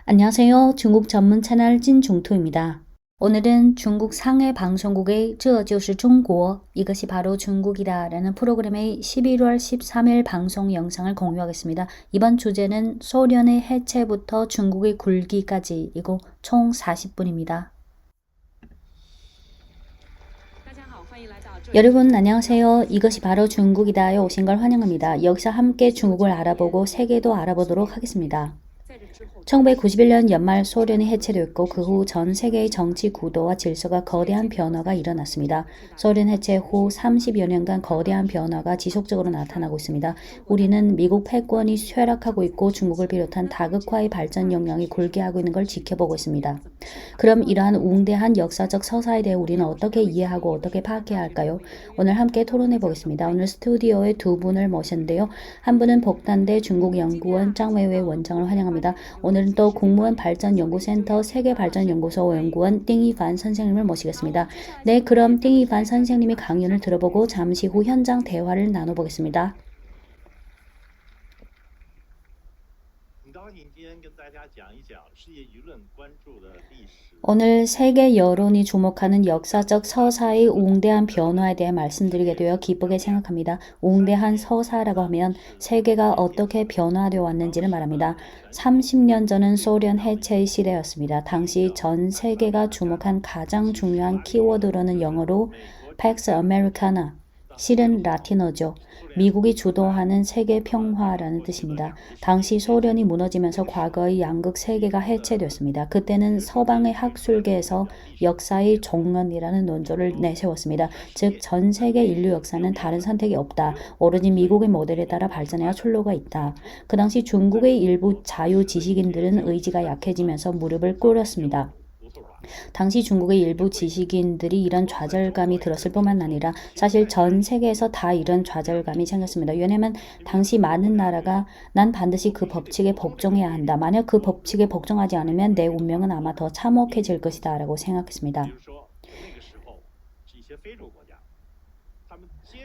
안녕하세요. 중국 전문 채널 찐중투입니다. 오늘은 중국 상해 방송국의 这就是中国 이것이 바로 중국이다 라는 프로그램의 11월 13일 방송 영상을 공유하겠습니다. 이번 주제는 소련의 해체부터 중국의 굴기까지이고 총 40분입니다. 여러분 안녕하세요. 이것이 바로 중국이다에 오신 걸 환영합니다. 여기서 함께 중국을 알아보고 세계도 알아보도록 하겠습니다. 1991년 연말 소련이 해체됐고 그 후 전 세계의 정치 구도와 질서가 거대한 변화가 일어났습니다. 소련 해체 후 30여 년간 거대한 변화가 지속적으로 나타나고 있습니다. 우리는 미국 패권이 쇠락하고 있고 중국을 비롯한 다극화의 발전 역량이 굴계하고 있는 걸 지켜보고 있습니다. 그럼 이러한 웅대한 역사적 서사에 대해 우리는 어떻게 이해하고 어떻게 파악해야 할까요? 오늘 함께 토론해 보겠습니다. 오늘 스튜디오에 두 분을 모셨는데요. 한 분은 복단대 중국연구원 짱웨이웨이 원장을 환영합니다. 오늘은 또 국무원 발전연구센터 세계발전연구소 연구원 띵이반 선생님을 모시겠습니다. 네, 그럼 띵이반 선생님이 강연을 들어보고 잠시 후 현장 대화를 나눠보겠습니다. 오늘 세계 여론이 주목하는 역사적 서사의 웅대한 변화에 대해 말씀드리게 되어 기쁘게 생각합니다. 웅대한 서사라고 하면 세계가 어떻게 변화되어 왔는지를 말합니다. 30년 전은 소련 해체의 시대였습니다. 당시 전 세계가 주목한 가장 중요한 키워드로는 영어로 Pax Americana, 실은 라틴어죠. 미국이 주도하는 세계 평화라는 뜻입니다. 당시 소련이 무너지면서 과거의 양극 세계가 해체됐습니다. 그때는 서방의 학술계에서 역사의 종언이라는 논조를 내세웠습니다. 즉, 전 세계 인류 역사는 다른 선택이 없다. 오로지 미국의 모델에 따라 발전해야 출路가 있다. 그 당시 중국의 일부 자유 지식인들은 의지가 약해지면서 무릎을 꿇었습니다. 당시 중국의 일부 지식인들이 이런 좌절감이 들었을 뿐만 아니라 사실 전 세계에서 다 이런 좌절감이 생겼습니다. 왜냐하면 당시 많은 나라가 난 반드시 그 법칙에 복종해야 한다. 만약 그 법칙에 복종하지 않으면 내 운명은 아마 더 참혹해질 것이다 라고 생각했습니다.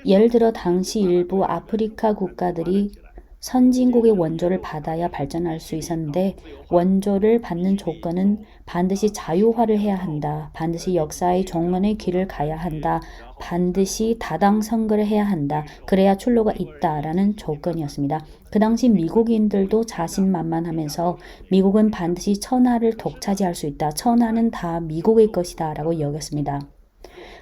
예를 들어 당시 일부 아프리카 국가들이 선진국의 원조를 받아야 발전할 수 있었는데 원조를 받는 조건은 반드시 자유화를 해야 한다. 반드시 역사의 종언의 길을 가야 한다. 반드시 다당 선거를 해야 한다. 그래야 출路가 있다라는 조건이었습니다. 그 당시 미국인들도 자신만만하면서 미국은 반드시 천하를 독차지할 수 있다. 천하는 다 미국의 것이다 라고 여겼습니다.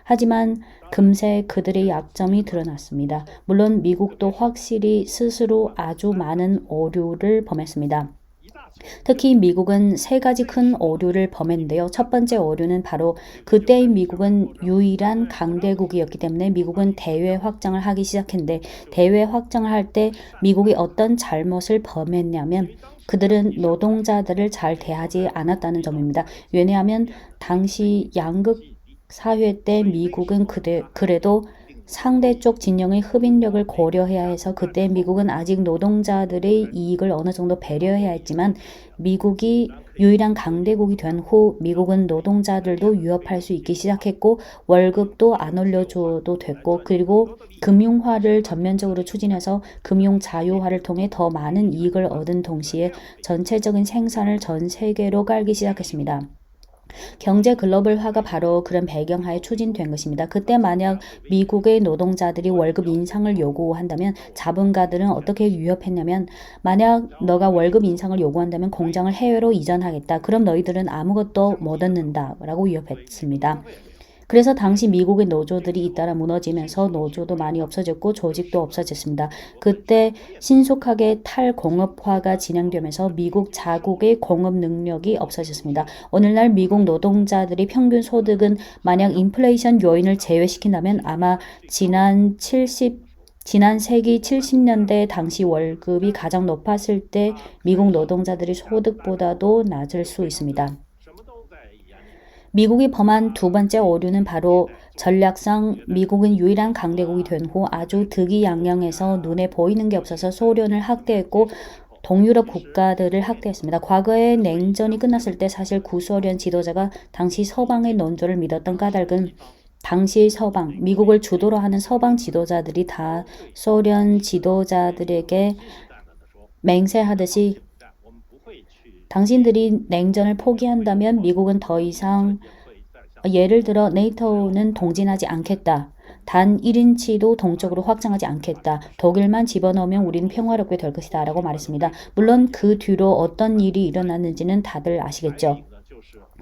하지만 금세 그들의 약점이 드러났습니다. 물론 미국도 확실히 스스로 아주 많은 오류를 범했습니다. 특히 미국은 세 가지 큰 오류를 범했는데요. 첫 번째 오류는 바로 그때의 미국은 유일한 강대국이었기 때문에 미국은 대외 확장을 하기 시작했는데 대외 확장을 할 때 미국이 어떤 잘못을 범했냐면 그들은 노동자들을 잘 대하지 않았다는 점입니다. 왜냐하면 당시 양극 사회 때 미국은 그래도 상대 쪽 진영의 흡인력을 고려해야 해서 그때 미국은 아직 노동자들의 이익을 어느 정도 배려해야 했지만 미국이 유일한 강대국이 된 후 미국은 노동자들도 위협할 수 있기 시작했고 월급도 안 올려줘도 됐고 그리고 금융화를 전면적으로 추진해서 금융 자유화를 통해 더 많은 이익을 얻은 동시에 전체적인 생산을 전 세계로 깔기 시작했습니다. 경제 글로벌화가 바로 그런 배경하에 추진된 것입니다. 그때 만약 미국의 노동자들이 월급 인상을 요구한다면 자본가들은 어떻게 위협했냐면 만약 너가 월급 인상을 요구한다면 공장을 해외로 이전하겠다. 그럼 너희들은 아무것도 못 얻는다 라고 위협했습니다. 그래서 당시 미국의 노조들이 잇따라 무너지면서 노조도 많이 없어졌고 조직도 없어졌습니다. 그때 신속하게 탈공업화가 진행되면서 미국 자국의 공업 능력이 없어졌습니다. 오늘날 미국 노동자들의 평균 소득은 만약 인플레이션 요인을 제외시킨다면 아마 지난 세기 70년대 당시 월급이 가장 높았을 때 미국 노동자들의 소득보다도 낮을 수 있습니다. 미국이 범한 두 번째 오류는 바로 전략상 미국은 유일한 강대국이 된 후 아주 득이양양해서 눈에 보이는 게 없어서 소련을 학대했고 동유럽 국가들을 학대했습니다. 과거에 냉전이 끝났을 때 사실 구소련 지도자가 당시 서방의 논조를 믿었던 까닭은 당시 서방, 미국을 주도로 하는 서방 지도자들이 다 소련 지도자들에게 맹세하듯이 당신들이 냉전을 포기한다면 미국은 더 이상 예를 들어 네이토는 동진하지 않겠다. 단 1인치도 동쪽으로 확장하지 않겠다. 독일만 집어넣으면 우리는 평화롭게 될 것이다. 라고 말했습니다. 물론 그 뒤로 어떤 일이 일어났는지는 다들 아시겠죠.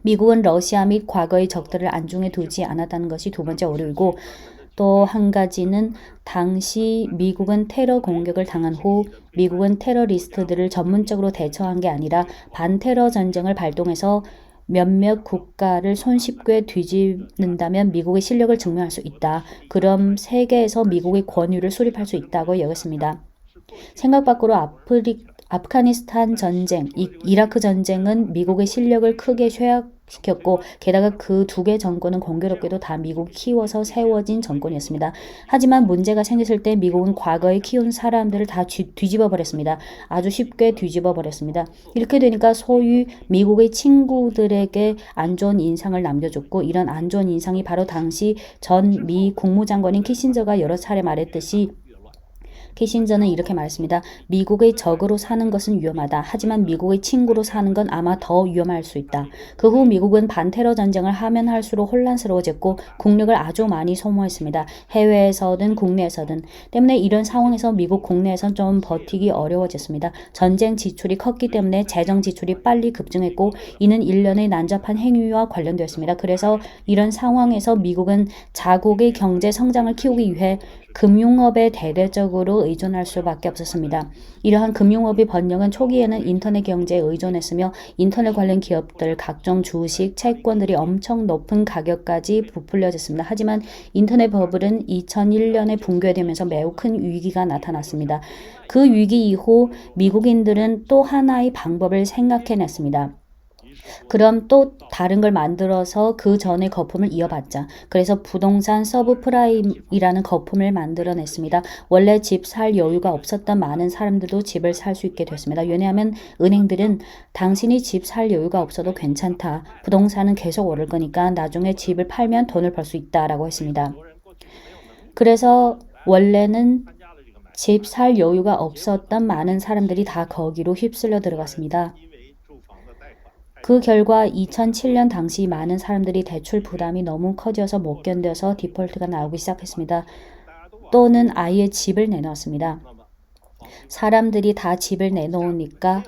미국은 러시아 및 과거의 적들을 안중에 두지 않았다는 것이 두 번째 오류이고 또 한 가지는 당시 미국은 테러 공격을 당한 후 미국은 테러리스트들을 전문적으로 대처한 게 아니라 반테러 전쟁을 발동해서 몇몇 국가를 손쉽게 뒤집는다면 미국의 실력을 증명할 수 있다. 그럼 세계에서 미국의 권위를 수립할 수 있다고 여겼습니다. 생각 밖으로 아프가니스탄 전쟁, 이라크 전쟁은 미국의 실력을 크게 쇠약시켰고 게다가 그 두 개 정권은 공교롭게도 다 미국이 키워서 세워진 정권이었습니다. 하지만 문제가 생겼을 때 미국은 과거에 키운 사람들을 다 뒤집어 버렸습니다. 아주 쉽게 뒤집어 버렸습니다. 이렇게 되니까 소위 미국의 친구들에게 안 좋은 인상을 남겨줬고 이런 안 좋은 인상이 바로 당시 전 미 국무장관인 키신저가 여러 차례 말했듯이 키신저는 이렇게 말했습니다. 미국의 적으로 사는 것은 위험하다. 하지만 미국의 친구로 사는 건 아마 더 위험할 수 있다. 그 후 미국은 반테러 전쟁을 하면 할수록 혼란스러워졌고 국력을 아주 많이 소모했습니다. 해외에서든 국내에서든. 때문에 이런 상황에서 미국 국내에선 좀 버티기 어려워졌습니다. 전쟁 지출이 컸기 때문에 재정 지출이 빨리 급증했고 이는 일련의 난잡한 행위와 관련되었습니다. 그래서 이런 상황에서 미국은 자국의 경제 성장을 키우기 위해 금융업에 대대적으로 의존할 수밖에 없었습니다. 이러한 금융업의 번영은 초기에는 인터넷 경제에 의존했으며 인터넷 관련 기업들, 각종 주식, 채권들이 엄청 높은 가격까지 부풀려졌습니다. 하지만 인터넷 버블은 2001년에 붕괴되면서 매우 큰 위기가 나타났습니다. 그 위기 이후 미국인들은 또 하나의 방법을 생각해냈습니다. 그럼 또 다른 걸 만들어서 그 전의 거품을 이어받자. 그래서 부동산 서브프라임이라는 거품을 만들어냈습니다. 원래 집 살 여유가 없었던 많은 사람들도 집을 살 수 있게 됐습니다. 왜냐하면 은행들은 당신이 집 살 여유가 없어도 괜찮다. 부동산은 계속 오를 거니까 나중에 집을 팔면 돈을 벌 수 있다라고 했습니다. 그래서 원래는 집 살 여유가 없었던 많은 사람들이 다 거기로 휩쓸려 들어갔습니다. 그 결과 2007년 당시 많은 사람들이 대출 부담이 너무 커져서 못 견뎌서 디폴트가 나오기 시작했습니다. 또는 아예 집을 내놓았습니다. 사람들이 다 집을 내놓으니까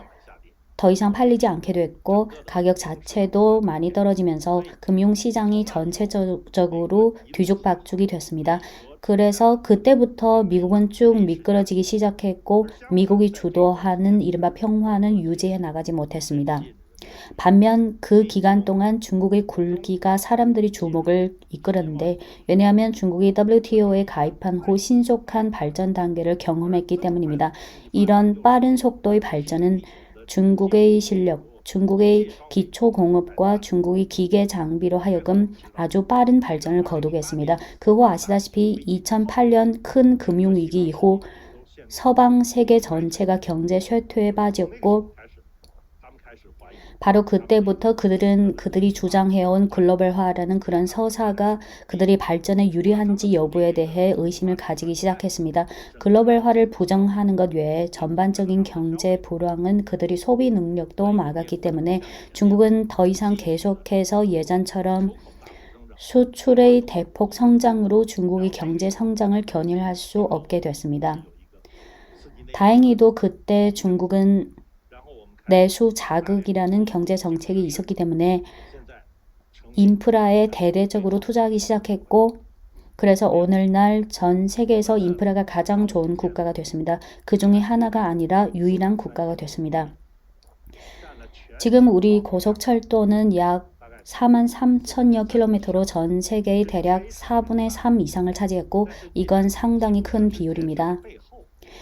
더 이상 팔리지 않게 됐고 가격 자체도 많이 떨어지면서 금융시장이 전체적으로 뒤죽박죽이 됐습니다. 그래서 그때부터 미국은 쭉 미끄러지기 시작했고 미국이 주도하는 이른바 평화는 유지해 나가지 못했습니다. 반면 그 기간 동안 중국의 굴기가 사람들이 주목을 이끌었는데 왜냐하면 중국이 WTO에 가입한 후 신속한 발전 단계를 경험했기 때문입니다. 이런 빠른 속도의 발전은 중국의 실력, 중국의 기초공업과 중국의 기계 장비로 하여금 아주 빠른 발전을 거두게 했습니다. 그 후 아시다시피 2008년 큰 금융위기 이후 서방 세계 전체가 경제 쇠퇴에 빠졌고 바로 그때부터 그들이 주장해온 글로벌화라는 그런 서사가 그들이 발전에 유리한지 여부에 대해 의심을 가지기 시작했습니다. 글로벌화를 부정하는 것 외에 전반적인 경제 불황은 그들이 소비 능력도 막았기 때문에 중국은 더 이상 계속해서 예전처럼 수출의 대폭 성장으로 중국의 경제 성장을 견인할 수 없게 됐습니다. 다행히도 그때 중국은 내수 자극이라는 경제 정책이 있었기 때문에 인프라에 대대적으로 투자하기 시작했고 그래서 오늘날 전 세계에서 인프라가 가장 좋은 국가가 됐습니다. 그 중에 하나가 아니라 유일한 국가가 됐습니다. 지금 우리 고속철도는 약 43,000여 킬로미터로 전 세계의 대략 4분의 3 이상을 차지했고 이건 상당히 큰 비율입니다.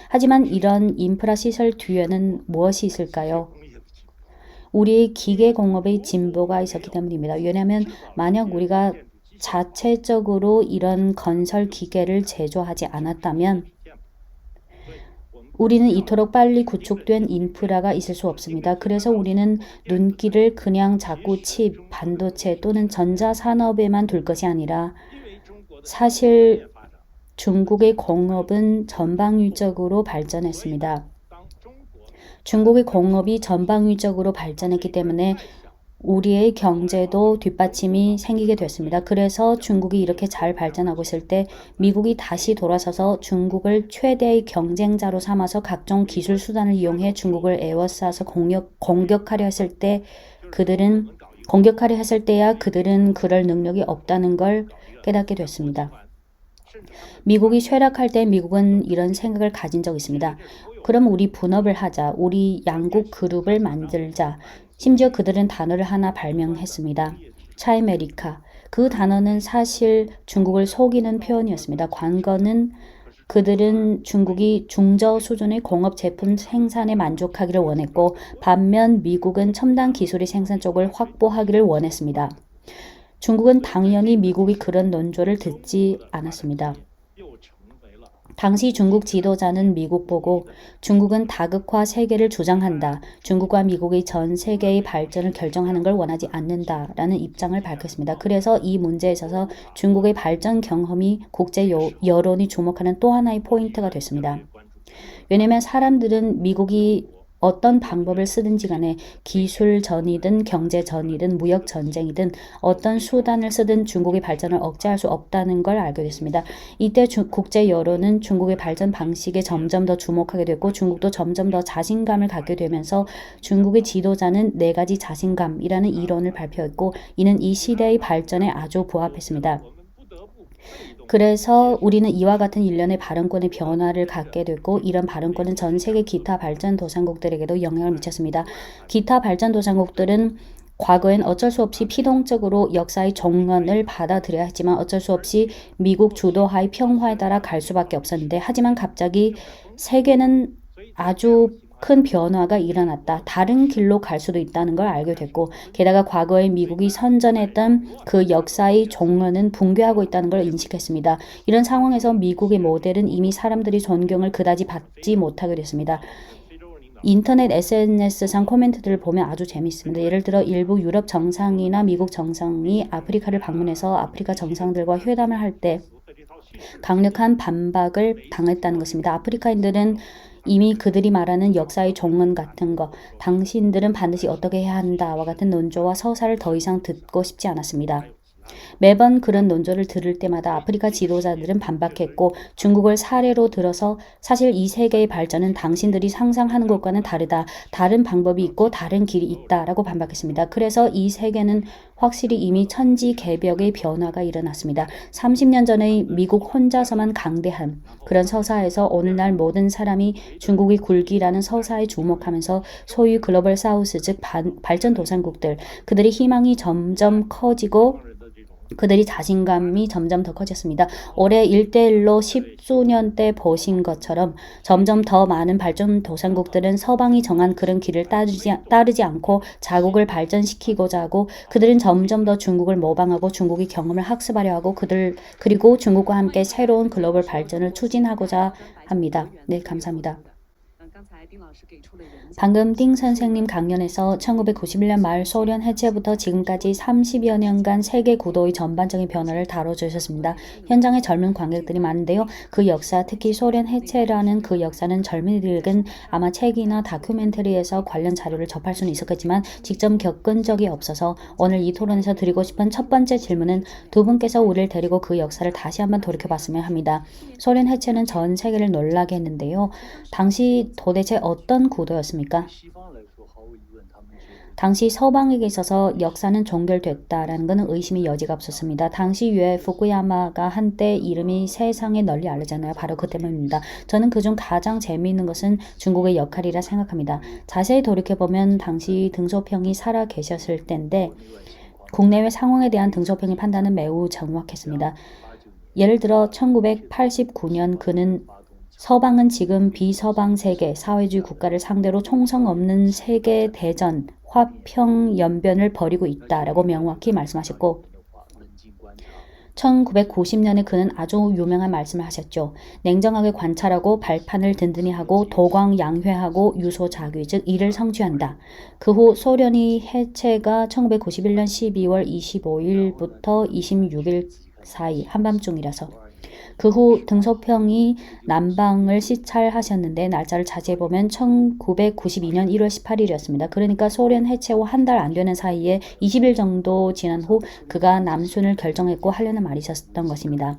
하지만 이런 인프라 시설 뒤에는 무엇이 있을까요? 우리의 기계공업의 진보가 있었기 때문입니다. 왜냐하면 만약 우리가 자체적으로 이런 건설 기계를 제조하지 않았다면 우리는 이토록 빨리 구축된 인프라가 있을 수 없습니다. 그래서 우리는 눈길을 그냥 자꾸 칩, 반도체 또는 전자산업에만 둘 것이 아니라 사실 중국의 공업은 전방위적으로 발전했습니다. 중국의 공업이 전방위적으로 발전했기 때문에 우리의 경제도 뒷받침이 생기게 됐습니다. 그래서 중국이 이렇게 잘 발전하고 있을 때 미국이 다시 돌아서서 중국을 최대의 경쟁자로 삼아서 각종 기술 수단을 이용해 중국을 에워싸서 공격하려 했을 때 공격하려 했을 때야 그들은 그럴 능력이 없다는 걸 깨닫게 됐습니다. 미국이 쇠락할 때 미국은 이런 생각을 가진 적이 있습니다. 그럼 우리 분업을 하자. 우리 양국 그룹을 만들자. 심지어 그들은 단어를 하나 발명했습니다. 차이메리카. 그 단어는 사실 중국을 속이는 표현이었습니다. 관건은 그들은 중국이 중저 수준의 공업 제품 생산에 만족하기를 원했고 반면 미국은 첨단 기술의 생산 쪽을 확보하기를 원했습니다. 중국은 당연히 미국이 그런 논조를 듣지 않았습니다. 당시 중국 지도자는 미국 보고 중국은 다극화 세계를 주장한다. 중국과 미국의 전 세계의 발전을 결정하는 걸 원하지 않는다라는 입장을 밝혔습니다. 그래서 이 문제에 있어서 중국의 발전 경험이 국제 여론이 주목하는 또 하나의 포인트가 됐습니다. 왜냐하면 사람들은 미국이 어떤 방법을 쓰든지 간에 기술전이든 경제전이든 무역전쟁이든 어떤 수단을 쓰든 중국의 발전을 억제할 수 없다는 걸 알게 됐습니다. 이때 국제 여론은 중국의 발전 방식에 점점 더 주목하게 됐고 중국도 점점 더 자신감을 갖게 되면서 중국의 지도자는 4가지 자신감이라는 이론을 발표했고 이는 이 시대의 발전에 아주 부합했습니다. 그래서 우리는 이와 같은 일련의 발언권의 변화를 갖게 됐고 이런 발언권은 전 세계 기타 발전도상국들에게도 영향을 미쳤습니다. 기타 발전도상국들은 과거엔 어쩔 수 없이 피동적으로 역사의 종언을 받아들여야 했지만 어쩔 수 없이 미국 주도하의 평화에 따라 갈 수밖에 없었는데 하지만 갑자기 세계는 아주 큰 변화가 일어났다. 다른 길로 갈 수도 있다는 걸 알게 됐고 게다가 과거에 미국이 선전했던 그 역사의 종언은 붕괴하고 있다는 걸 인식했습니다. 이런 상황에서 미국의 모델은 이미 사람들이 존경을 그다지 받지 못하게 됐습니다. 인터넷 SNS상 코멘트들을 보면 아주 재미있습니다. 예를 들어 일부 유럽 정상이나 미국 정상이 아프리카를 방문해서 아프리카 정상들과 회담을 할 때 강력한 반박을 당했다는 것입니다. 아프리카인들은 이미 그들이 말하는 역사의 종언 같은 거, 당신들은 반드시 어떻게 해야 한다와 같은 논조와 서사를 더 이상 듣고 싶지 않았습니다. 매번 그런 논조를 들을 때마다 아프리카 지도자들은 반박했고 중국을 사례로 들어서 사실 이 세계의 발전은 당신들이 상상하는 것과는 다르다. 다른 방법이 있고 다른 길이 있다라고 반박했습니다. 그래서 이 세계는 확실히 이미 천지개벽의 변화가 일어났습니다. 30년 전의 미국 혼자서만 강대한 그런 서사에서 오늘날 모든 사람이 중국의 굴기라는 서사에 주목하면서 소위 글로벌 사우스 즉 발전도상국들 그들의 희망이 점점 커지고 그들이 자신감이 점점 더 커졌습니다. 올해 1대1로 10수년 때 보신 것처럼 점점 더 많은 발전도상국들은 서방이 정한 그런 길을 따르지 않고 자국을 발전시키고자 하고 그들은 점점 더 중국을 모방하고 중국의 경험을 학습하려 하고 그리고 중국과 함께 새로운 글로벌 발전을 추진하고자 합니다. 네, 감사합니다. 방금 띵 선생님 강연에서 1991년 말 소련 해체부터 지금까지 30여 년간 세계 구도의 전반적인 변화를 다뤄주셨습니다. 현장에 젊은 관객들이 많은데요. 그 역사, 특히 소련 해체라는 그 역사는 젊은이들은 아마 책이나 다큐멘터리에서 관련 자료를 접할 수는 있었겠지만 직접 겪은 적이 없어서 오늘 이 토론에서 드리고 싶은 첫 번째 질문은 두 분께서 우리를 데리고 그 역사를 다시 한번 돌이켜봤으면 합니다. 소련 해체는 전 세계를 놀라게 했는데요. 당시 도대체 어떤 구도였습니까? 당시 서방에게 있어서 역사는 종결됐다라는 것은 의심의 여지가 없었습니다. 당시 왜 후쿠야마가 한때 이름이 세상에 널리 알려졌나요? 바로 그 때문입니다. 저는 그중 가장 재미있는 것은 중국의 역할이라 생각합니다. 자세히 돌이켜보면 당시 등소평이 살아 계셨을 때인데 국내외 상황에 대한 등소평의 판단은 매우 정확했습니다. 예를 들어 1989년 그는 서방은 지금 비서방 세계, 사회주의 국가를 상대로 총성 없는 세계 대전, 화평연변을 벌이고 있다라고 명확히 말씀하셨고 1990년에 그는 아주 유명한 말씀을 하셨죠. 냉정하게 관찰하고 발판을 든든히 하고 도광양회하고 유소자귀 즉 이를 성취한다. 그 후 소련이 해체가 1991년 12월 25일부터 26일 사이 한밤중이라서 그 후 등소평이 남방을 시찰하셨는데 날짜를 자세히 보면 1992년 1월 18일이었습니다. 그러니까 소련 해체 후 한 달 안 되는 사이에 20일 정도 지난 후 그가 남순을 결정했고 하려는 말이 있었던 것입니다.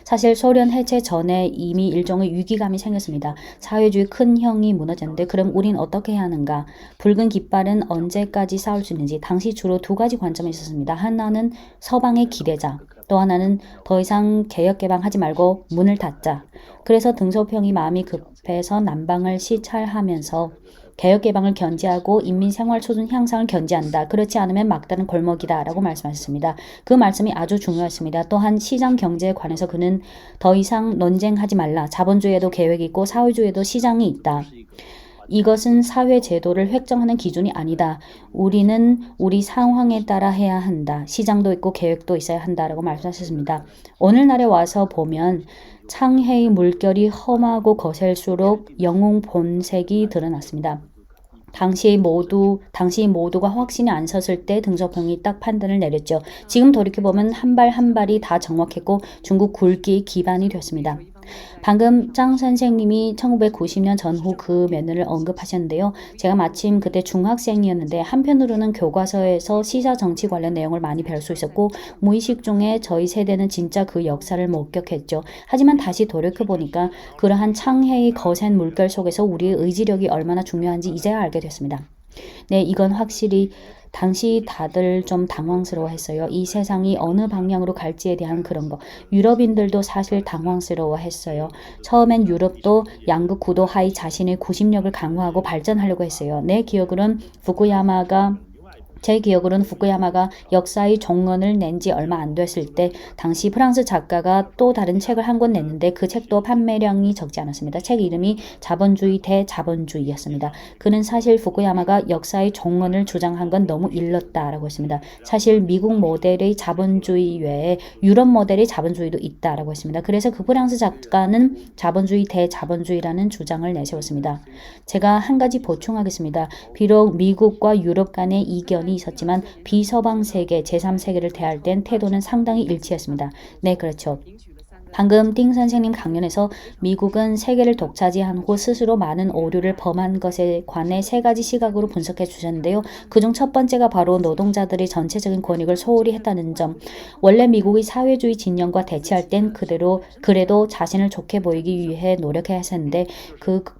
사실 소련 해체 전에 이미 일종의 위기감이 생겼습니다. 사회주의 큰 형이 무너졌는데 그럼 우린 어떻게 해야 하는가? 붉은 깃발은 언제까지 쌓을 수 있는지 당시 주로 두 가지 관점이 있었습니다. 하나는 서방의 기대자, 또 하나는 더 이상 개혁개방하지 말고 문을 닫자. 그래서 등소평이 마음이 급해서 남방을 시찰하면서 개혁개방을 견지하고 인민생활 수준 향상을 견지한다. 그렇지 않으면 막다른 골목이다. 라고 말씀하셨습니다. 그 말씀이 아주 중요했습니다. 또한 시장 경제에 관해서 그는 더 이상 논쟁하지 말라. 자본주의에도 계획이 있고 사회주의에도 시장이 있다. 이것은 사회 제도를 획정하는 기준이 아니다. 우리는 우리 상황에 따라 해야 한다. 시장도 있고 계획도 있어야 한다라고 말씀하셨습니다. 오늘날에 와서 보면 창해의 물결이 험하고 거셀수록 영웅 본색이 드러났습니다. 당시 모두가 확신이 안 섰을 때 등소평이 딱 판단을 내렸죠. 지금 돌이켜보면 한 발 한 발이 다 정확했고 중국 굴기의 기반이 됐습니다. 방금 장 선생님이 1990년 전후 그 면을 언급하셨는데요. 제가 마침 그때 중학생이었는데 한편으로는 교과서에서 시사 정치 관련 내용을 많이 배울 수 있었고 무의식 중에 저희 세대는 진짜 그 역사를 목격했죠. 하지만 다시 돌이켜보니까 그러한 창해의 거센 물결 속에서 우리의 의지력이 얼마나 중요한지 이제야 알게 됐습니다. 네, 이건 확실히 당시 다들 좀 당황스러워했어요. 이 세상이 어느 방향으로 갈지에 대한 그런 거. 유럽인들도 사실 당황스러워했어요. 처음엔 유럽도 양극 구도 하에 자신의 구심력을 강화하고 발전하려고 했어요. 제 기억으로는 후쿠야마가 역사의 종언을 낸 지 얼마 안 됐을 때 당시 프랑스 작가가 또 다른 책을 한 권 냈는데 그 책도 판매량이 적지 않았습니다. 책 이름이 자본주의 대자본주의였습니다. 그는 사실 후쿠야마가 역사의 종언을 주장한 건 너무 일렀다라고 했습니다. 사실 미국 모델의 자본주의 외에 유럽 모델의 자본주의도 있다라고 했습니다. 그래서 그 프랑스 작가는 자본주의 대자본주의라는 주장을 내세웠습니다. 제가 한 가지 보충하겠습니다. 비록 미국과 유럽 간의 이견이 있었지만 비서방 세계, 제3세계를 대할 땐 태도는 상당히 일치했습니다. 네, 그렇죠. 방금 띵 선생님 강연에서 미국은 세계를 독차지한 후 스스로 많은 오류를 범한 것에 관해 세 가지 시각으로 분석해 주셨는데요. 그중 첫 번째가 바로 노동자들의 전체적인 권익을 소홀히 했다는 점. 원래 미국의 사회주의 진영과 대치할 땐 그래도 자신을 좋게 보이기 위해 노력해야 했었는데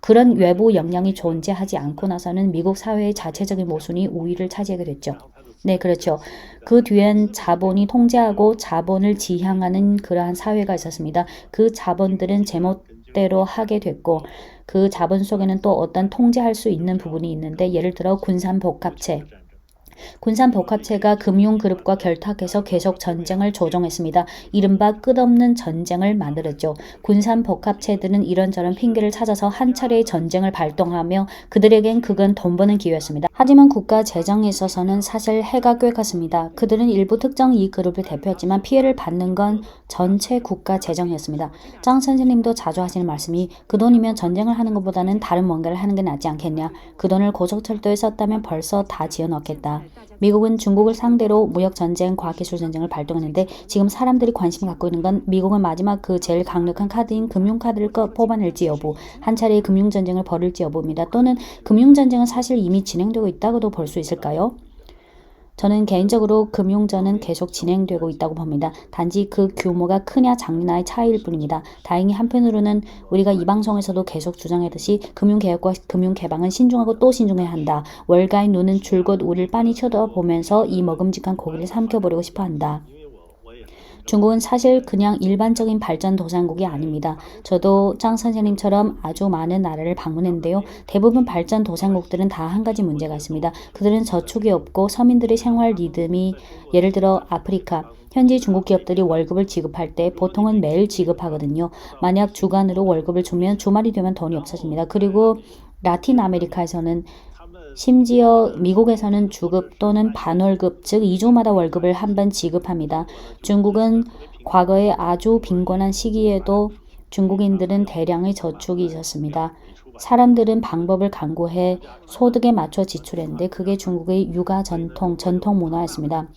그런 외부 영향이 존재하지 않고 나서는 미국 사회의 자체적인 모순이 우위를 차지하게 됐죠. 네, 그렇죠. 그 뒤엔 자본이 통제하고 자본을 지향하는 그러한 사회가 있었습니다. 그 자본들은 제멋대로 하게 됐고 그 자본 속에는 또 어떤 통제할 수 있는 부분이 있는데 예를 들어 군산복합체가 금융그룹과 결탁해서 계속 전쟁을 조종했습니다. 이른바 끝없는 전쟁을 만들었죠. 군산복합체들은 이런저런 핑계를 찾아서 한 차례의 전쟁을 발동하며 그들에겐 그건 돈 버는 기회였습니다. 하지만 국가 재정에 있어서는 사실 해가 꽤 컸습니다. 그들은 일부 특정 이익그룹을 대표했지만 피해를 받는 건 전체 국가 재정이었습니다. 장 선생님도 자주 하시는 말씀이 그 돈이면 전쟁을 하는 것보다는 다른 뭔가를 하는 게 낫지 않겠냐. 그 돈을 고속철도에 썼다면 벌써 다 지어넣겠다. 미국은 중국을 상대로 무역전쟁, 과학기술전쟁을 발동했는데 지금 사람들이 관심을 갖고 있는 건 미국은 마지막 그 제일 강력한 카드인 금융카드를 뽑아낼지 여부, 한 차례의 금융전쟁을 벌일지 여부입니다. 또는 금융전쟁은 사실 이미 진행되고 있다고도 볼 수 있을까요? 저는 개인적으로 금융전은 계속 진행되고 있다고 봅니다. 단지 그 규모가 크냐 작냐의 차이일 뿐입니다. 다행히 한편으로는 우리가 이 방송에서도 계속 주장하듯이 금융개혁과 금융개방은 신중하고 또 신중해야 한다. 월가의 눈은 줄곧 우리를 빤히 쳐다보면서 이 먹음직한 고기를 삼켜보려고 싶어한다. 중국은 사실 그냥 일반적인 발전도상국이 아닙니다. 저도 장 선생님처럼 아주 많은 나라를 방문했는데요. 대부분 발전도상국들은 다 한 가지 문제가 있습니다. 그들은 저축이 없고 서민들의 생활 리듬이 예를 들어 아프리카. 현지 중국 기업들이 월급을 지급할 때 보통은 매일 지급하거든요. 만약 주간으로 월급을 주면 주말이 되면 돈이 없어집니다. 그리고 라틴 아메리카에서는 심지어 미국에서는 주급 또는 반월급, 즉 2주마다 월급을 한 번 지급합니다. 중국은 과거에 아주 빈곤한 시기에도 중국인들은 대량의 저축이 있었습니다. 사람들은 방법을 강구해 소득에 맞춰 지출했는데 그게 중국의 육아 전통 문화였습니다.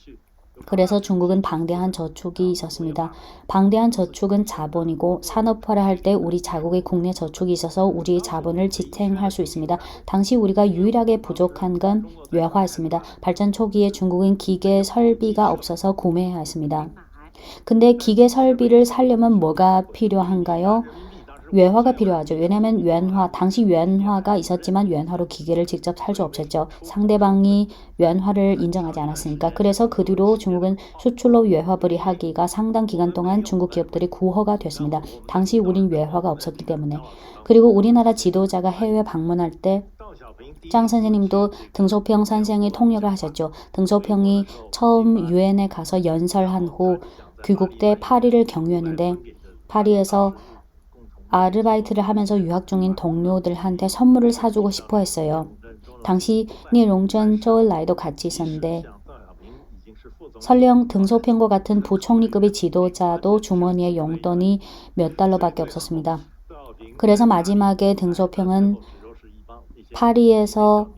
그래서 중국은 방대한 저축이 있었습니다. 방대한 저축은 자본이고 산업화를 할 때 우리 자국의 국내 저축이 있어서 우리의 자본을 지탱할 수 있습니다. 당시 우리가 유일하게 부족한 건 외화였습니다. 발전 초기에 중국은 기계 설비가 없어서 구매해야 했습니다. 근데 기계 설비를 사려면 뭐가 필요한가요? 외화가 필요하죠. 왜냐하면 당시 yuan화가 있었지만 yuan화로 기계를 직접 살 수 없었죠. 상대방이 yuan화를 인정하지 않았으니까. 그래서 그 뒤로 중국은 수출로 외화벌이 하기가 상당 기간 동안 중국 기업들이 구호가 됐습니다. 당시 우린 외화가 없었기 때문에. 그리고 우리나라 지도자가 해외 방문할 때 장 선생님도 등소평 선생의 통역을 하셨죠. 등소평이 처음 유엔에 가서 연설한 후 귀국 때 파리를 경유했는데 파리에서 아르바이트를 하면서 유학 중인 동료들한테 선물을 사주고 싶어 했어요. 당시 니롱전 쪼을라이도 같이 있었는데 설령 등소평과 같은 부총리급의 지도자도 주머니에 용돈이 몇 달러밖에 없었습니다. 그래서 마지막에 등소평은 파리에서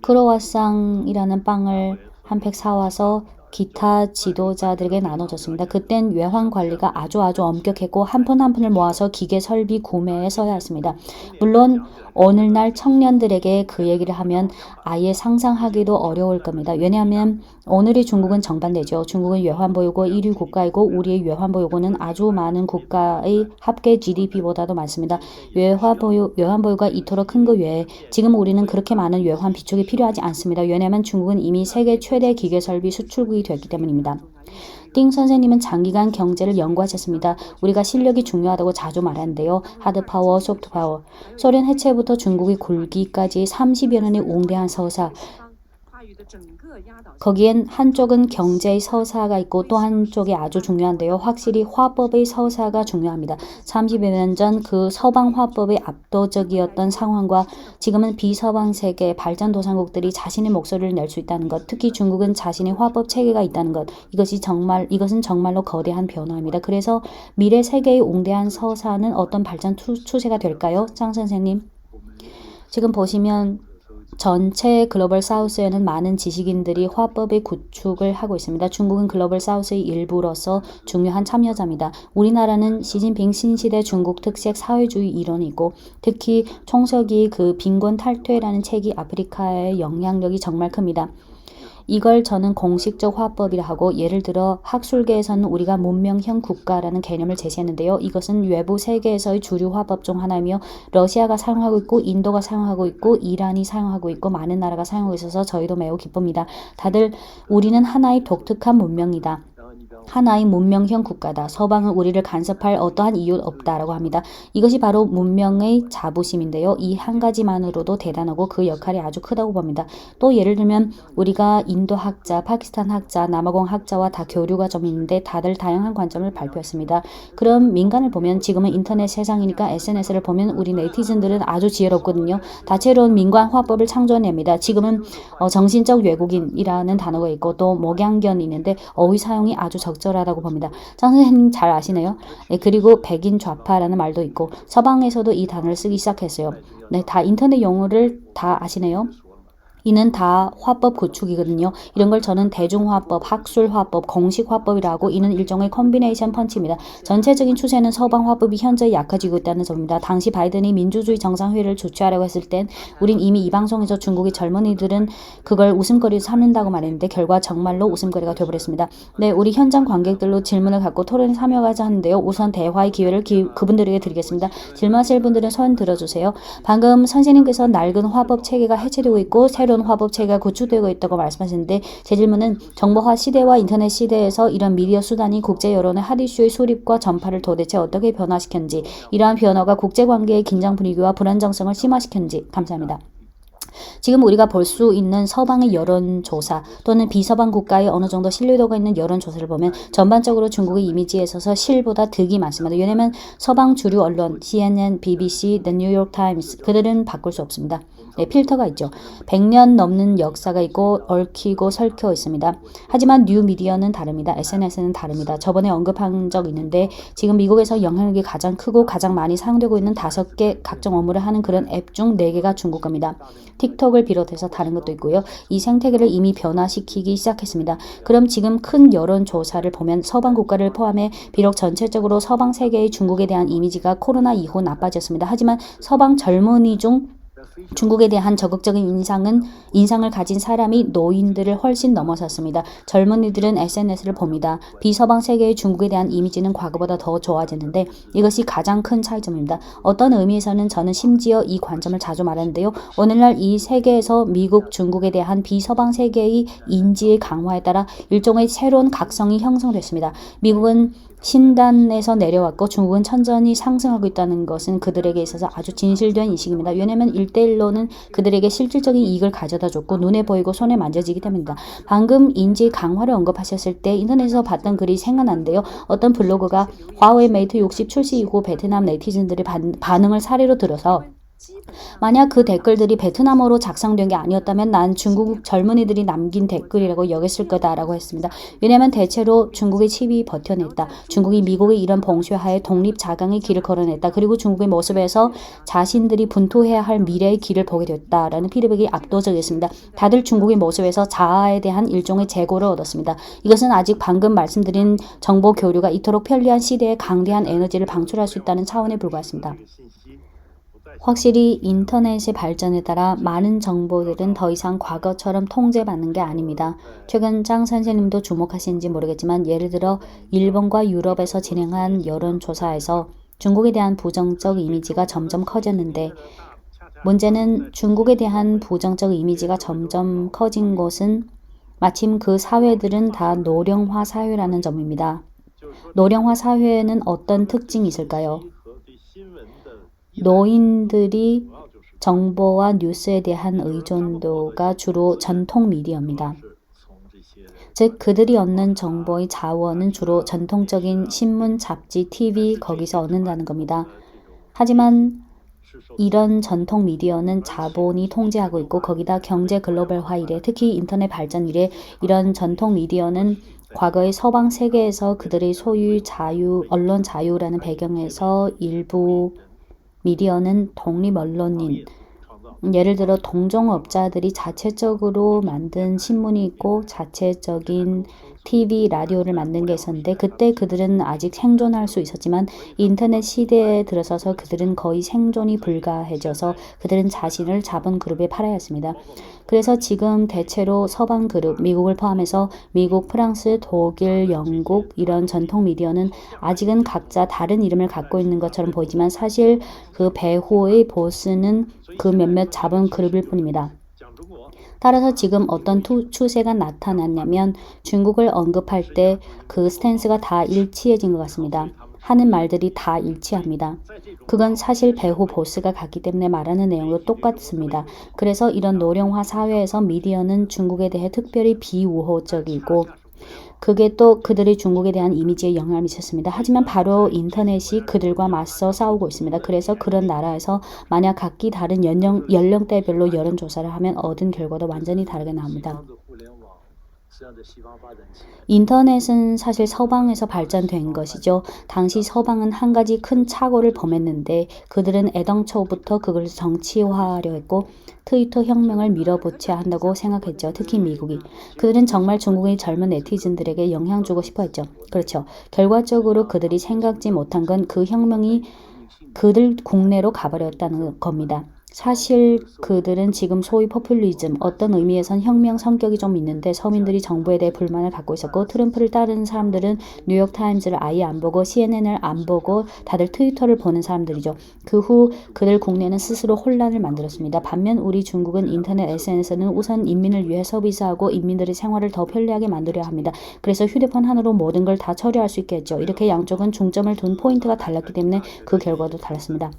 크로와상이라는 빵을 한 팩 사와서 기타 지도자들에게 나눠줬습니다. 그땐 외환 관리가 아주 엄격했고 한 푼 한 푼을 모아서 기계 설비 구매에 써야 했습니다. 물론 오늘날 청년들에게 그 얘기를 하면 아예 상상하기도 어려울 겁니다. 왜냐하면 오늘의 중국은 정반대죠. 중국은 외환보유고 1위 국가이고 우리의 외환보유고는 아주 많은 국가의 합계 GDP보다도 많습니다. 외환보유가 이토록 큰 것 외에 지금 우리는 그렇게 많은 외환 비축이 필요하지 않습니다. 왜냐하면 중국은 이미 세계 최대 기계설비 수출국이 됐기 때문입니다. 띵 선생님은 장기간 경제를 연구하셨습니다. 우리가 실력이 중요하다고 자주 말하는데요. 하드파워, 소프트파워. 소련 해체부터 중국이 굴기까지 30여 년의 웅대한 서사. 거기엔 한쪽은 경제의 서사가 있고 또 한쪽이 아주 중요한데요. 확실히 화법의 서사가 중요합니다. 30여 년 전 그 서방 화법의 압도적이었던 상황과 지금은 비서방 세계 발전도상국들이 자신의 목소리를 낼 수 있다는 것, 특히 중국은 자신의 화법 체계가 있다는 것, 이것은 정말로 거대한 변화입니다. 그래서 미래 세계의 웅대한 서사는 어떤 발전 추세가 될까요? 장 선생님. 지금 보시면 전체 글로벌 사우스에는 많은 지식인들이 화법의 구축을 하고 있습니다. 중국은 글로벌 사우스의 일부로서 중요한 참여자입니다. 우리나라는 시진핑 신시대 중국 특색 사회주의 이론이고 특히 총석이 그 빈곤 탈퇴라는 책이 아프리카의 영향력이 정말 큽니다. 이걸 저는 공식적 화법이라 하고 예를 들어 학술계에서는 우리가 문명형 국가라는 개념을 제시했는데요. 이것은 외부 세계에서의 주류 화법 중 하나이며 러시아가 사용하고 있고 인도가 사용하고 있고 이란이 사용하고 있고 많은 나라가 사용하고 있어서 저희도 매우 기쁩니다. 다들 우리는 하나의 독특한 문명이다. 하나의 문명형 국가다. 서방은 우리를 간섭할 어떠한 이유 없다라고 합니다. 이것이 바로 문명의 자부심인데요. 이 한 가지만으로도 대단하고 그 역할이 아주 크다고 봅니다. 또 예를 들면 우리가 인도 학자, 파키스탄 학자, 남아공 학자와 다 교류가 좀 있는데 다들 다양한 관점을 발표했습니다. 그럼 민간을 보면 지금은 인터넷 세상이니까 SNS를 보면 우리 네티즌들은 아주 지혜롭거든요. 다채로운 민간 화법을 창조해냅니다. 지금은 정신적 외국인이라는 단어가 있고 또 목양견이 있는데 어휘 사용이 아주 적절하다고 봅니다. 장 선생님 잘 아시네요. 네, 그리고 백인 좌파라는 말도 있고 서방에서도 이 단어를 쓰기 시작했어요. 네, 다 인터넷 용어를 다 아시네요. 이는 다 화법 구축이거든요. 이런 걸 저는 대중화법, 학술화법, 공식화법이라고 이는 일종의 콤비네이션 펀치입니다. 전체적인 추세는 서방 화법이 현재 약해지고 있다는 점입니다. 당시 바이든이 민주주의 정상회의를 주최하려고 했을 땐 우린 이미 이 방송에서 중국의 젊은이들은 그걸 웃음거리로 삼는다고 말했는데 결과 정말로 웃음거리가 되어버렸습니다. 네, 우리 현장 관객들로 질문을 갖고 토론에 참여하자 하는데요. 우선 대화의 기회를 그분들에게 드리겠습니다. 질문하실 분들은 손 들어주세요. 방금 선생님께서 낡은 화법 체계가 해체되고 있고 새로운 화법 체계가 구축되고 있다고 말씀하셨는데 제 질문은 정보화 시대와 인터넷 시대에서 이런 미디어 수단이 국제 여론의 핫 이슈의 수립과 전파를 도대체 어떻게 변화시켰는지 이러한 변화가 국제관계의 긴장 분위기와 불안정성을 심화시켰는지 감사합니다. 지금 우리가 볼 수 있는 서방의 여론조사 또는 비서방 국가의 어느 정도 신뢰도가 있는 여론조사를 보면 전반적으로 중국의 이미지에 있어서 실보다 득이 많습니다. 왜냐하면 서방 주류 언론 CNN, BBC, The New York Times 그들은 바꿀 수 없습니다. 네, 필터가 있죠. 100년 넘는 역사가 있고 얽히고 설켜 있습니다. 하지만 뉴미디어는 다릅니다. SNS는 다릅니다. 저번에 언급한 적 있는데 지금 미국에서 영향력이 가장 크고 가장 많이 사용되고 있는 5개 각종 업무를 하는 그런 앱 중 4개가 중국 겁니다. 틱톡을 비롯해서 다른 것도 있고요. 이 생태계를 이미 변화시키기 시작했습니다. 그럼 지금 큰 여론조사를 보면 서방 국가를 포함해 비록 전체적으로 서방 세계의 중국에 대한 이미지가 코로나 이후 나빠졌습니다. 하지만 서방 젊은이 중 중국에 대한 적극적인 인상을 가진 사람이 노인들을 훨씬 넘어섰습니다. 젊은이들은 SNS를 봅니다. 비서방 세계의 중국에 대한 이미지는 과거보다 더 좋아졌는데 이것이 가장 큰 차이점입니다. 어떤 의미에서는 저는 심지어 이 관점을 자주 말하는데요. 오늘날 이 세계에서 미국, 중국에 대한 비서방 세계의 인지의 강화에 따라 일종의 새로운 각성이 형성됐습니다. 미국은 신단에서 내려왔고 중국은 천천히 상승하고 있다는 것은 그들에게 있어서 아주 진실된 인식입니다. 왜냐하면 1대1로는 그들에게 실질적인 이익을 가져다 줬고 눈에 보이고 손에 만져지기 때문입니다. 방금 인지 강화를 언급하셨을 때 인터넷에서 봤던 글이 생각난데요. 어떤 블로그가 화웨이 메이트 60 출시 이후 베트남 네티즌들의 반응을 사례로 들어서 만약 그 댓글들이 베트남어로 작성된 게 아니었다면 난 중국 젊은이들이 남긴 댓글이라고 여겼을 거다라고 했습니다. 왜냐하면 대체로 중국의 칩이 버텨냈다. 중국이 미국의 이런 봉쇄하에 독립 자강의 길을 걸어냈다. 그리고 중국의 모습에서 자신들이 분투해야 할 미래의 길을 보게 됐다라는 피드백이 압도적이었습니다. 다들 중국의 모습에서 자아에 대한 일종의 재고를 얻었습니다. 이것은 아직 방금 말씀드린 정보 교류가 이토록 편리한 시대에 강대한 에너지를 방출할 수 있다는 차원에 불과했습니다. 확실히 인터넷의 발전에 따라 많은 정보들은 더 이상 과거처럼 통제받는 게 아닙니다. 최근 장 선생님도 주목하시는지 모르겠지만 예를 들어 일본과 유럽에서 진행한 여론조사에서 중국에 대한 부정적 이미지가 점점 커졌는데 문제는 중국에 대한 부정적 이미지가 점점 커진 것은 마침 그 사회들은 다 노령화 사회라는 점입니다. 노령화 사회에는 어떤 특징이 있을까요? 노인들이 정보와 뉴스에 대한 의존도가 주로 전통 미디어입니다. 즉 그들이 얻는 정보의 자원은 주로 전통적인 신문, 잡지, TV 거기서 얻는다는 겁니다. 하지만 이런 전통 미디어는 자본이 통제하고 있고 거기다 경제 글로벌화 이래 특히 인터넷 발전 이래 이런 전통 미디어는 과거의 서방 세계에서 그들의 소유 자유, 언론 자유라는 배경에서 일부 미디어는 독립 언론인, 예를 들어 동종업자들이 자체적으로 만든 신문이 있고 자체적인 TV, 라디오를 만든 게 있었는데 그때 그들은 아직 생존할 수 있었지만 인터넷 시대에 들어서서 그들은 거의 생존이 불가해져서 그들은 자신을 자본 그룹에 팔아야 했습니다. 그래서 지금 대체로 서방 그룹, 미국을 포함해서 미국, 프랑스, 독일, 영국 이런 전통 미디어는 아직은 각자 다른 이름을 갖고 있는 것처럼 보이지만 사실 그 배후의 보스는 그 몇몇 자본 그룹일 뿐입니다. 따라서 지금 어떤 추세가 나타났냐면 중국을 언급할 때 그 스탠스가 다 일치해진 것 같습니다. 하는 말들이 다 일치합니다. 그건 사실 배후 보스가 같기 때문에 말하는 내용도 똑같습니다. 그래서 이런 노령화 사회에서 미디어는 중국에 대해 특별히 비우호적이고 그게 또 그들의 중국에 대한 이미지에 영향을 미쳤습니다. 하지만 바로 인터넷이 그들과 맞서 싸우고 있습니다. 그래서 그런 나라에서 만약 각기 다른 연령대별로 여론조사를 하면 얻은 결과도 완전히 다르게 나옵니다. 인터넷은 사실 서방에서 발전된 것이죠. 당시 서방은 한 가지 큰 착오를 범했는데 그들은 애당초부터 그걸 정치화하려 했고 트위터 혁명을 밀어붙여야 한다고 생각했죠. 특히 미국이. 그들은 정말 중국의 젊은 네티즌들에게 영향 주고 싶어 했죠. 그렇죠. 결과적으로 그들이 생각지 못한 건 그 혁명이 그들 국내로 가버렸다는 겁니다. 사실 그들은 지금 소위 포퓰리즘, 어떤 의미에선 혁명 성격이 좀 있는데 서민들이 정부에 대해 불만을 갖고 있었고 트럼프를 따르는 사람들은 뉴욕타임즈를 아예 안 보고 CNN을 안 보고 다들 트위터를 보는 사람들이죠. 그 후 그들 국내는 스스로 혼란을 만들었습니다. 반면 우리 중국은 인터넷 SNS는 우선 인민을 위해 서비스하고 인민들의 생활을 더 편리하게 만들어야 합니다. 그래서 휴대폰 하나로 모든 걸 다 처리할 수 있게 했죠. 이렇게 양쪽은 중점을 둔 포인트가 달랐기 때문에 그 결과도 달랐습니다.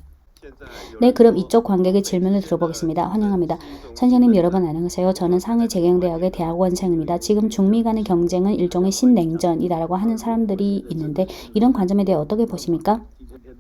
네, 그럼 이쪽 관객의 질문을 들어보겠습니다. 환영합니다. 선생님 여러분 안녕하세요. 저는 상해재경대학의 대학원생입니다. 지금 중미 간의 경쟁은 일종의 신냉전이다라고 하는 사람들이 있는데 이런 관점에 대해 어떻게 보십니까?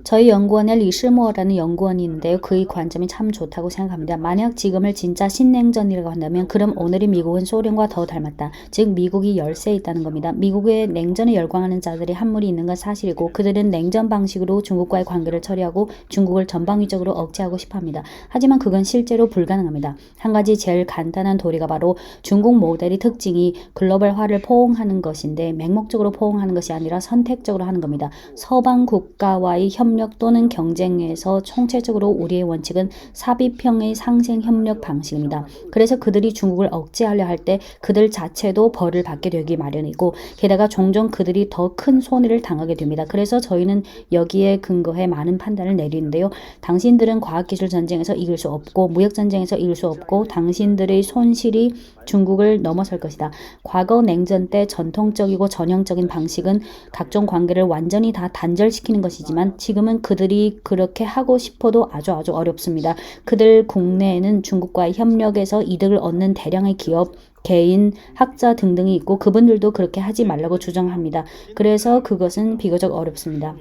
저희 연구원에 리시모어라는 연구원이 있는데요. 그의 관점이 참 좋다고 생각합니다. 만약 지금을 진짜 신냉전이라고 한다면 그럼 오늘의 미국은 소련과 더 닮았다. 즉 미국이 열세에 있다는 겁니다. 미국의 냉전에 열광하는 자들이 한물이 있는 건 사실이고 그들은 냉전 방식으로 중국과의 관계를 처리하고 중국을 전방위적으로 억제하고 싶어합니다. 하지만 그건 실제로 불가능합니다. 한 가지 제일 간단한 도리가 바로 중국 모델의 특징이 글로벌화를 포옹하는 것인데 맹목적으로 포옹하는 것이 아니라 선택적으로 하는 겁니다. 서방 국가와의 협력 또는 경쟁에서 총체적으로 우리의 원칙은 사비평의 상생 협력 방식입니다. 그래서 그들이 중국을 억제하려 할 때 그들 자체도 벌을 받게 되기 마련이고 게다가 종종 그들이 더 큰 손해를 당하게 됩니다. 그래서 저희는 여기에 근거해 많은 판단을 내리는데요. 당신들은 과학기술 전쟁에서 이길 수 없고 무역 전쟁에서 이길 수 없고 당신들의 손실이 중국을 넘어설 것이다. 과거 냉전 때 전통적이고 전형적인 방식은 각종 관계를 완전히 다 단절시키는 것이지만 지금은 그들이 그렇게 하고 싶어도 아주 어렵습니다. 그들 국내에는 중국과의 협력에서 이득을 얻는 대량의 기업, 개인, 학자 등등이 있고 그분들도 그렇게 하지 말라고 주장합니다. 그래서 그것은 비교적 어렵습니다.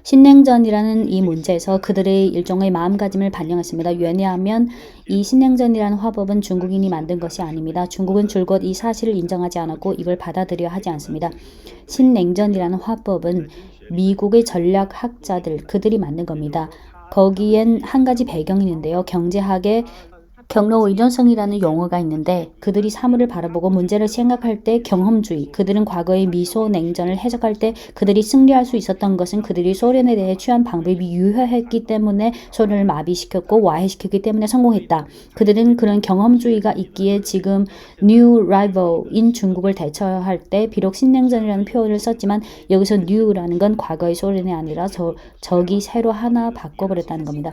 신냉전이라는 이 문제에서 그들의 일종의 마음가짐을 반영했습니다. 왜냐하면 이 신냉전이라는 화법은 중국인이 만든 것이 아닙니다. 중국은 줄곧 이 사실을 인정하지 않았고 이걸 받아들여야 하지 않습니다. 신냉전이라는 화법은 미국의 전략학자들, 그들이 만든 겁니다. 거기엔 한 가지 배경이 있는데요. 경제학의 경로 의존성이라는 용어가 있는데 그들이 사물을 바라보고 문제를 생각할 때 경험주의, 그들은 과거의 미소 냉전을 해석할 때 그들이 승리할 수 있었던 것은 그들이 소련에 대해 취한 방법이 유효했기 때문에 소련을 마비시켰고 와해시켰기 때문에 성공했다. 그들은 그런 경험주의가 있기에 지금 new rival인 중국을 대처할 때 비록 신냉전이라는 표현을 썼지만 여기서 new라는 건 과거의 소련이 아니라 적이 새로 하나 바꿔버렸다는 겁니다.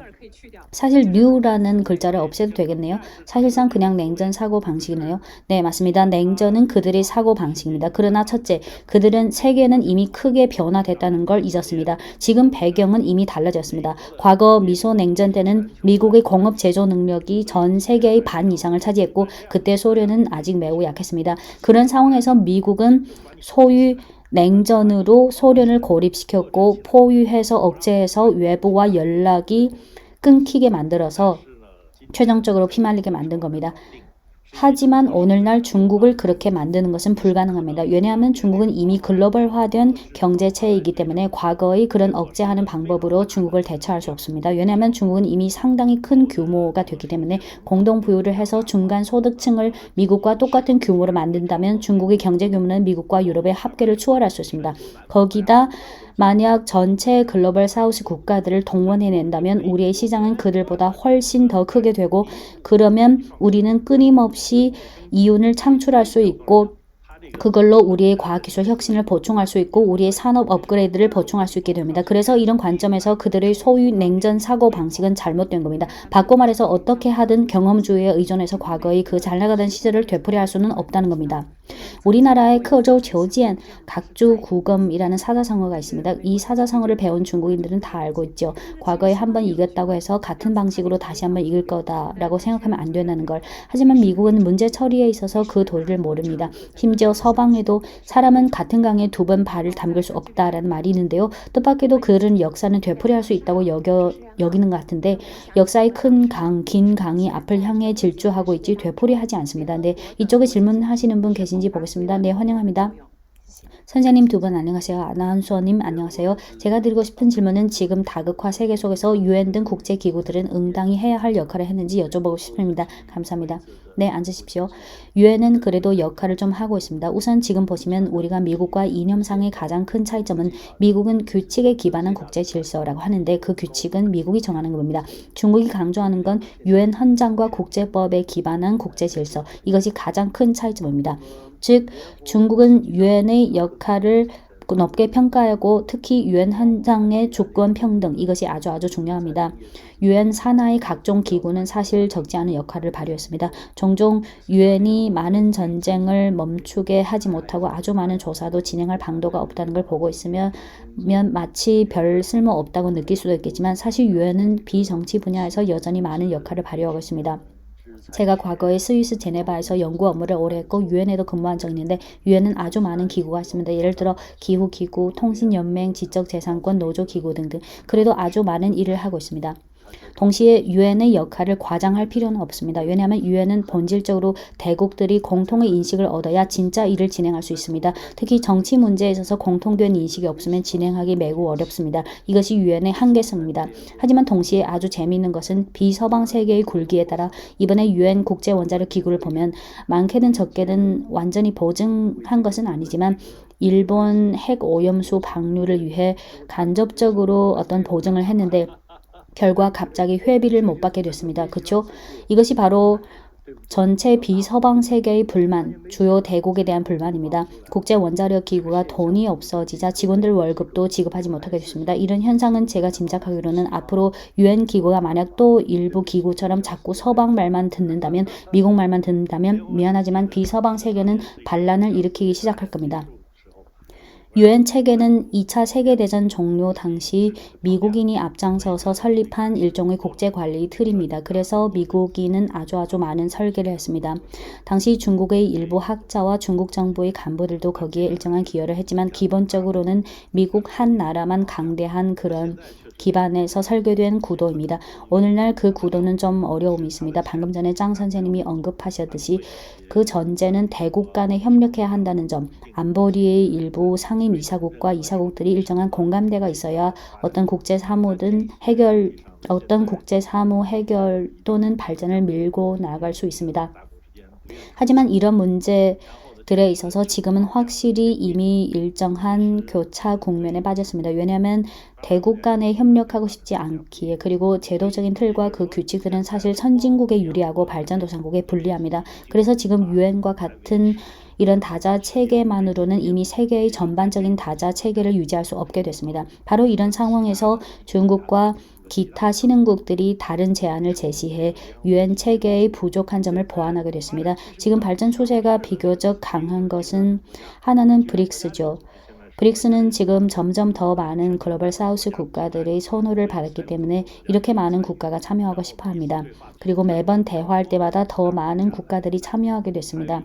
사실 new라는 글자를 없애도 되겠네요. 사실상 그냥 냉전 사고 방식이네요. 네, 맞습니다. 냉전은 그들의 사고 방식입니다. 그러나 첫째, 그들은 세계는 이미 크게 변화됐다는 걸 잊었습니다. 지금 배경은 이미 달라졌습니다. 과거 미소 냉전 때는 미국의 공업 제조 능력이 전 세계의 반 이상을 차지했고 그때 소련은 아직 매우 약했습니다. 그런 상황에서 미국은 소위 냉전으로 소련을 고립시켰고 포위해서 억제해서 외부와 연락이 끊기게 만들어서 최종적으로 피말리게 만든 겁니다. 하지만 오늘날 중국을 그렇게 만드는 것은 불가능합니다. 왜냐하면 중국은 이미 글로벌화된 경제체이기 때문에 과거의 그런 억제하는 방법으로 중국을 대처할 수 없습니다. 왜냐하면 중국은 이미 상당히 큰 규모가 됐기 때문에 공동부유를 해서 중간 소득층을 미국과 똑같은 규모로 만든다면 중국의 경제 규모는 미국과 유럽의 합계를 추월할 수 있습니다. 거기다 만약 전체 글로벌 사우스 국가들을 동원해낸다면 우리의 시장은 그들보다 훨씬 더 크게 되고 그러면 우리는 끊임없이 이윤을 창출할 수 있고 그걸로 우리의 과학기술 혁신을 보충할 수 있고 우리의 산업 업그레이드를 보충할 수 있게 됩니다. 그래서 이런 관점에서 그들의 소위 냉전 사고 방식은 잘못된 겁니다. 바꿔 말해서 어떻게 하든 경험주의에 의존해서 과거의 그 잘나가던 시절을 되풀이할 수는 없다는 겁니다. 우리나라의 커저우 저지엔 각주구검이라는 사자성어가 있습니다. 이 사자성어를 배운 중국인들은 다 알고 있죠. 과거에 한번 이겼다고 해서 같은 방식으로 다시 한번 이길 거다라고 생각하면 안 된다는 걸. 하지만 미국은 문제 처리에 있어서 그 도리를 모릅니다. 심지어 서방에도 사람은 같은 강에 두 번 발을 담글 수 없다라는 말이 있는데요. 뜻밖에도 그들은 역사는 되풀이할 수 있다고 여기는 것 같은데 역사의 큰 강, 긴 강이 앞을 향해 질주하고 있지 되풀이하지 않습니다. 네, 이쪽에 질문하시는 분 계신지 보겠습니다. 네, 환영합니다. 선생님 두 분 안녕하세요. 아나운서님 안녕하세요. 제가 드리고 싶은 질문은 지금 다극화 세계 속에서 UN 등 국제기구들은 응당이 해야 할 역할을 했는지 여쭤보고 싶습니다. 감사합니다. 네, 앉으십시오. UN은 그래도 역할을 좀 하고 있습니다. 우선 지금 보시면 우리가 미국과 이념상의 가장 큰 차이점은 미국은 규칙에 기반한 국제 질서라고 하는데 그 규칙은 미국이 정하는 겁니다. 중국이 강조하는 건 UN 헌장과 국제법에 기반한 국제 질서. 이것이 가장 큰 차이점입니다. 즉 중국은 유엔의 역할을 높게 평가하고 특히 유엔 헌장의 주권 평등 이것이 아주 중요합니다. 유엔 산하의 각종 기구는 사실 적지 않은 역할을 발휘했습니다. 종종 유엔이 많은 전쟁을 멈추게 하지 못하고 아주 많은 조사도 진행할 방도가 없다는 걸 보고 있으면 마치 별 쓸모 없다고 느낄 수도 있겠지만 사실 유엔은 비정치 분야에서 여전히 많은 역할을 발휘하고 있습니다. 제가 과거에 스위스 제네바에서 연구 업무를 오래 했고 유엔에도 근무한 적이 있는데 유엔은 아주 많은 기구가 있습니다. 예를 들어 기후기구, 통신연맹, 지적재산권, 노조기구 등등. 그래도 아주 많은 일을 하고 있습니다. 동시에 유엔의 역할을 과장할 필요는 없습니다. 왜냐하면 유엔은 본질적으로 대국들이 공통의 인식을 얻어야 진짜 일을 진행할 수 있습니다. 특히 정치 문제에 있어서 공통된 인식이 없으면 진행하기 매우 어렵습니다. 이것이 유엔의 한계성입니다. 하지만 동시에 아주 재미있는 것은 비서방 세계의 굴기에 따라 이번에 유엔 국제원자력 기구를 보면 많게는 적게는 완전히 보증한 것은 아니지만 일본 핵 오염수 방류를 위해 간접적으로 어떤 보증을 했는데 결과 갑자기 회비를 못 받게 됐습니다. 그렇죠? 이것이 바로 전체 비서방 세계의 불만, 주요 대국에 대한 불만입니다. 국제원자력 기구가 돈이 없어지자 직원들 월급도 지급하지 못하게 됐습니다. 이런 현상은 제가 짐작하기로는 앞으로 유엔 기구가 만약 또 일부 기구처럼 자꾸 서방 말만 듣는다면, 미국 말만 듣는다면 미안하지만 비서방 세계는 반란을 일으키기 시작할 겁니다. 유엔 체계는 2차 세계대전 종료 당시 미국인이 앞장서서 설립한 일종의 국제관리 틀입니다. 그래서 미국인은 아주 많은 설계를 했습니다. 당시 중국의 일부 학자와 중국 정부의 간부들도 거기에 일정한 기여를 했지만 기본적으로는 미국 한 나라만 강대한 그런 기반에서 설계된 구도입니다. 오늘날 그 구도는 좀 어려움이 있습니다. 방금 전에 장 선생님이 언급하셨듯이 그 전제는 대국 간에 협력해야 한다는 점, 안보리의 일부 상임 이사국과 이사국들이 일정한 공감대가 있어야 어떤 국제사무 해결 또는 발전을 밀고 나아갈 수 있습니다. 하지만 이런 문제들에 있어서 지금은 확실히 이미 일정한 교차 국면에 빠졌습니다. 왜냐하면 대국 간에 협력하고 싶지 않기에 그리고 제도적인 틀과 그 규칙들은 사실 선진국에 유리하고 발전도상국에 불리합니다. 그래서 지금 유엔과 같은 이런 다자 체계만으로는 이미 세계의 전반적인 다자 체계를 유지할 수 없게 됐습니다. 바로 이런 상황에서 중국과 기타 신흥국들이 다른 제안을 제시해 유엔 체계의 부족한 점을 보완하게 됐습니다. 지금 발전 추세가 비교적 강한 것은 하나는 브릭스죠. 브릭스는 지금 점점 더 많은 글로벌 사우스 국가들의 선호를 받았기 때문에 이렇게 많은 국가가 참여하고 싶어 합니다. 그리고 매번 대화할 때마다 더 많은 국가들이 참여하게 됐습니다.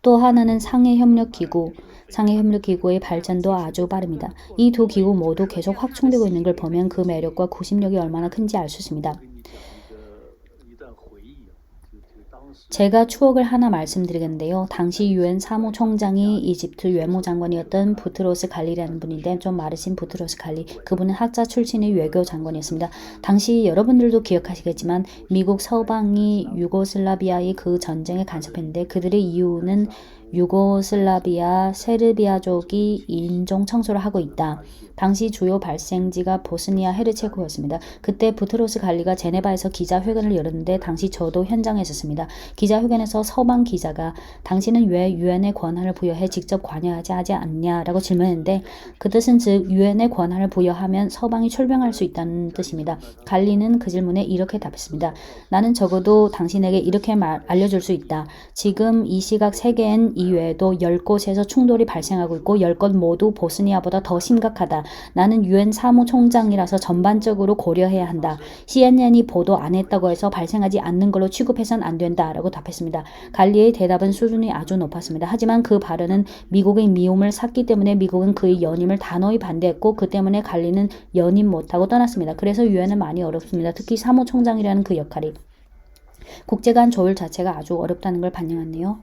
또 하나는 상해협력기구. 상해협력기구의 발전도 아주 빠릅니다. 이 두 기구 모두 계속 확충되고 있는 걸 보면 그 매력과 구심력이 얼마나 큰지 알 수 있습니다. 제가 추억을 하나 말씀드리겠는데요. 당시 유엔 사무총장이 이집트 외무장관이었던 부트로스 갈리라는 분인데 좀 마르신 부트로스 갈리. 그분은 학자 출신의 외교장관이었습니다. 당시 여러분들도 기억하시겠지만 미국 서방이 유고슬라비아의 그 전쟁에 간섭했는데 그들의 이유는 유고슬라비아 세르비아족이 인종 청소를 하고 있다. 당시 주요 발생지가 보스니아 헤르체고였습니다. 그때 부트로스 갈리가 제네바에서 기자회견을 열었는데 당시 저도 현장에 있었습니다. 기자회견에서 서방 기자가 당신은 왜 유엔의 권한을 부여해 직접 관여하지 않냐라고 질문했는데 그 뜻은 즉 유엔의 권한을 부여하면 서방이 출병할 수 있다는 뜻입니다. 갈리는 그 질문에 이렇게 답했습니다. 나는 적어도 당신에게 이렇게 알려줄 수 있다. 지금 이 시각 세계엔 이외에도 10곳에서 충돌이 발생하고 있고 10곳 모두 보스니아보다 더 심각하다. 나는 유엔 사무총장이라서 전반적으로 고려해야 한다. CNN이 보도 안 했다고 해서 발생하지 않는 걸로 취급해선 안 된다. 라고 답했습니다. 갈리의 대답은 수준이 아주 높았습니다. 하지만 그 발언은 미국의 미움을 샀기 때문에 미국은 그의 연임을 단호히 반대했고 그 때문에 갈리는 연임 못하고 떠났습니다. 그래서 유엔은 많이 어렵습니다. 특히 사무총장이라는 그 역할이. 국제 간 조율 자체가 아주 어렵다는 걸 반영하네요.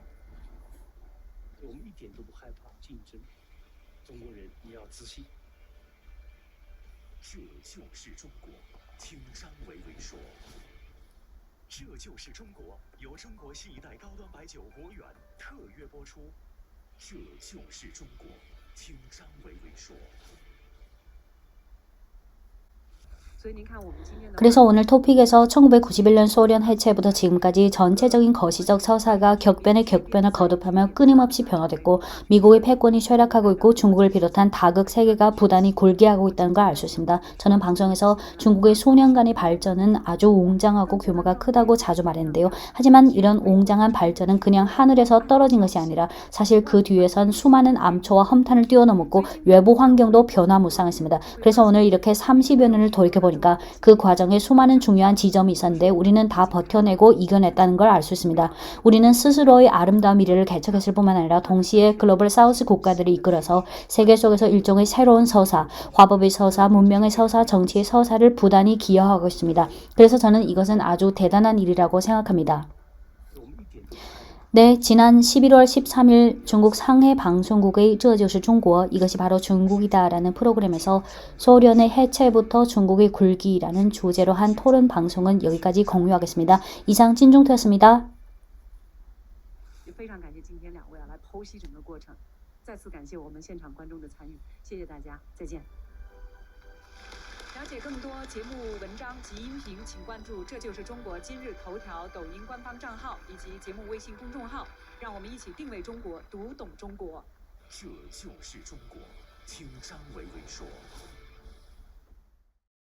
그래서 오늘 토픽에서 1991년 소련 해체부터 지금까지 전체적인 거시적 서사가 격변을 거듭하며 끊임없이 변화됐고 미국의 패권이 쇠락하고 있고 중국을 비롯한 다극 세계가 부단히 굴기하고 있다는 걸 알 수 있습니다. 저는 방송에서 중국의 수년간의 발전은 아주 웅장하고 규모가 크다고 자주 말했는데요. 하지만 이런 웅장한 발전은 그냥 하늘에서 떨어진 것이 아니라 사실 그 뒤에선 수많은 암초와 험탄을 뛰어넘었고 외부 환경도 변화무쌍했습니다. 그래서 오늘 이렇게 30여 년을 돌이켜보면 보니까 그 과정에 수많은 중요한 지점이 있었는데 우리는 다 버텨내고 이겨냈다는 걸 알 수 있습니다. 우리는 스스로의 아름다운 미래를 개척했을 뿐만 아니라 동시에 글로벌 사우스 국가들을 이끌어서 세계 속에서 일종의 새로운 서사, 화법의 서사, 문명의 서사, 정치의 서사를 부단히 기여하고 있습니다. 그래서 저는 이것은 아주 대단한 일이라고 생각합니다. 네, 지난 11월 13일 중국 상해 방송국의 这就是中国 이것이 바로 중국이다라는 프로그램에서 소련의 해체부터 중국의 굴기라는 주제로 한 토론 방송은 여기까지 공유하겠습니다. 이상 진중태였습니다. 非常感谢今天两位来剖析整个过程，再次感谢我们现场观众的参与，谢谢大家，再见。了解更多节目文章及音频，请关注《这就是中国》今日头条、抖音官方账号以及节目微信公众号。让我们一起定位中国，读懂中国。这就是中国，听张伟伟说。